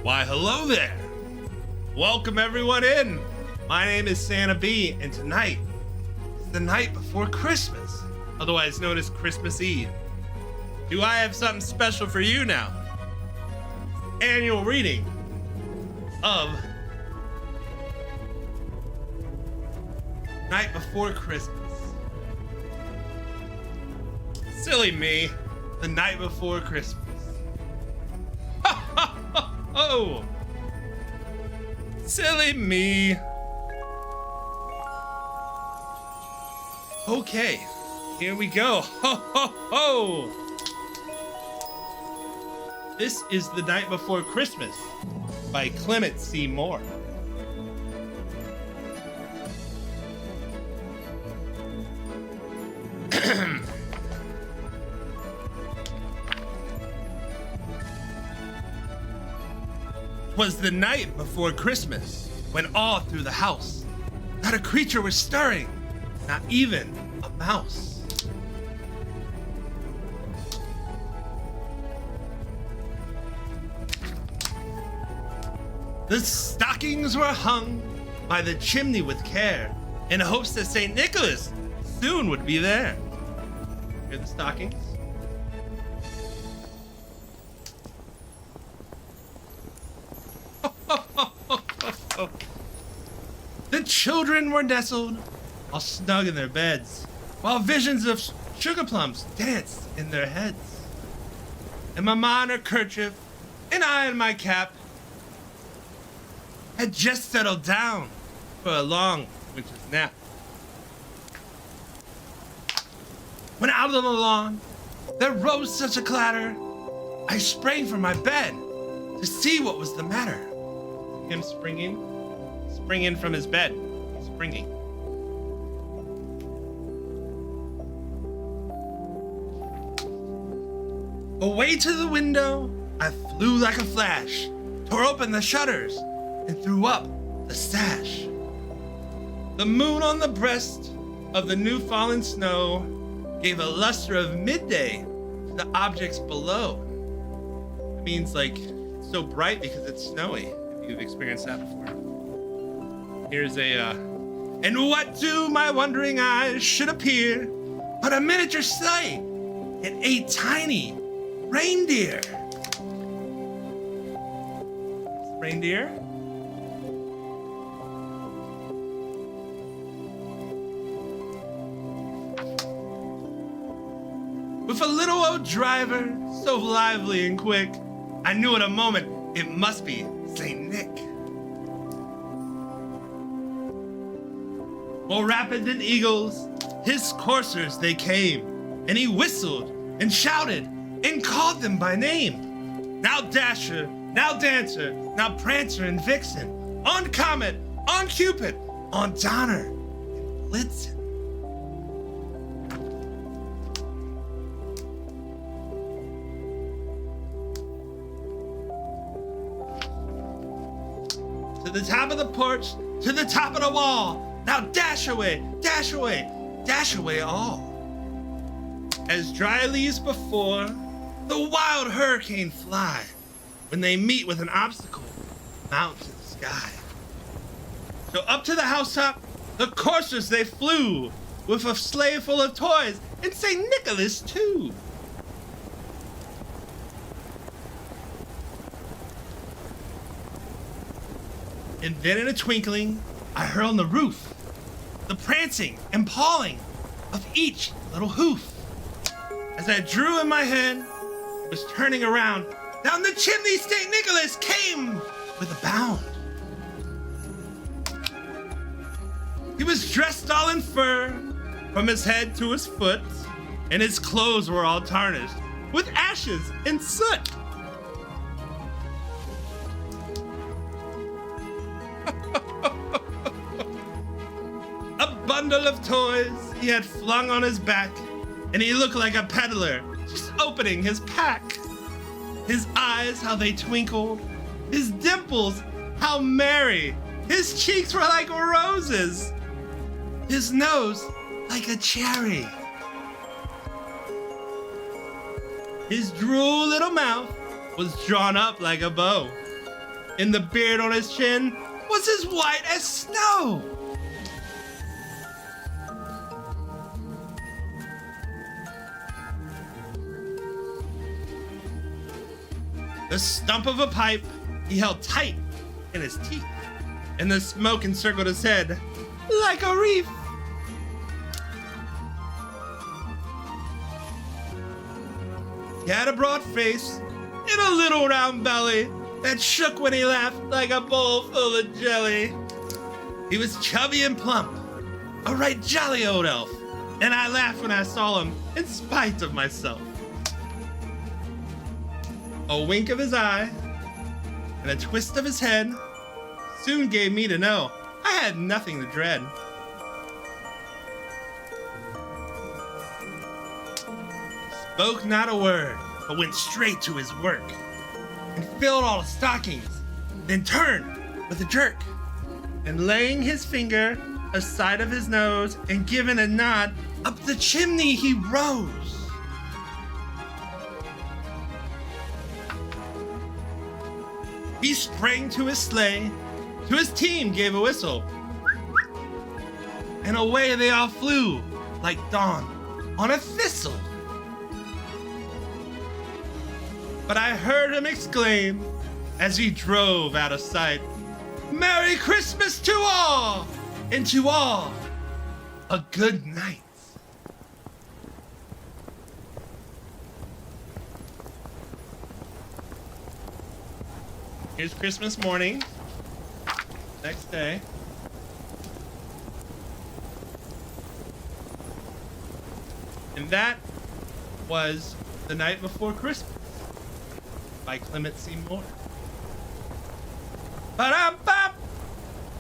Why, hello there. Welcome everyone in. My name is Santa B, and tonight is the night before Christmas, otherwise known as Christmas Eve. Do I have something special for you now? Annual reading of Night Before Christmas. Silly me, the night before Christmas. Oh, silly me. Okay, here we go. Ho, ho, ho. This is The Night Before Christmas by Clement C. Moore. Was the night before Christmas, when all through the house, not a creature was stirring, not even a mouse. The stockings were hung by the chimney with care, in hopes that St. Nicholas soon would be there. Here are the stockings. The children were nestled, all snug in their beds, while visions of sugar plums danced in their heads. And Mamma in her kerchief, and I in my cap, had just settled down for a long winter's nap. When out on the lawn, there rose such a clatter, I sprang from my bed to see what was the matter. Him springing from his bed, springing. Away to the window, I flew like a flash, tore open the shutters, and threw up the sash. The moon on the breast of the new fallen snow gave a luster of midday to the objects below. It means like it's so bright because it's snowy. If you've experienced that before. Here's and what to my wondering eyes should appear but a miniature sleigh and a tiny reindeer. Reindeer? With a little old driver, so lively and quick, I knew in a moment it must be St. Nick. More rapid than eagles, his coursers they came, and he whistled and shouted and called them by name. Now Dasher, now Dancer, now Prancer and Vixen, on Comet, on Cupid, on Donner and Blitzen. To the top of the porch, to the top of the wall. Now dash away, dash away, dash away all. As dry leaves before, the wild hurricane fly. When they meet with an obstacle, mount to the sky. So up to the housetop, the coursers they flew, with a sleigh full of toys, and St. Nicholas too. And then in a twinkling, I heard on the roof the prancing and pawing of each little hoof. As I drew in my head, was turning around, down the chimney St. Nicholas came with a bound. He was dressed all in fur, from his head to his foot, and his clothes were all tarnished with ashes and soot. Bundle of toys he had flung on his back, and he looked like a peddler just opening his pack. His eyes, how they twinkled, his dimples, how merry, his cheeks were like roses, his nose like a cherry, his droll little mouth was drawn up like a bow, and the beard on his chin was as white as snow. The stump of a pipe he held tight in his teeth, and the smoke encircled his head like a reef. He had a broad face and a little round belly that shook when he laughed like a bowl full of jelly. He was chubby and plump, a right jolly old elf, and I laughed when I saw him in spite of myself. A wink of his eye and a twist of his head soon gave me to know I had nothing to dread. Spoke not a word, but went straight to his work and filled all the stockings, then turned with a jerk, and laying his finger aside of his nose and giving a nod, up the chimney he rose. He sprang to his sleigh, to his team gave a whistle, and away they all flew like dawn on a thistle. But I heard him exclaim as he drove out of sight, "Merry Christmas to all, and to all a good night." Here's Christmas morning, next day. And that was The Night Before Christmas by Clement C. Moore. Ba-dum!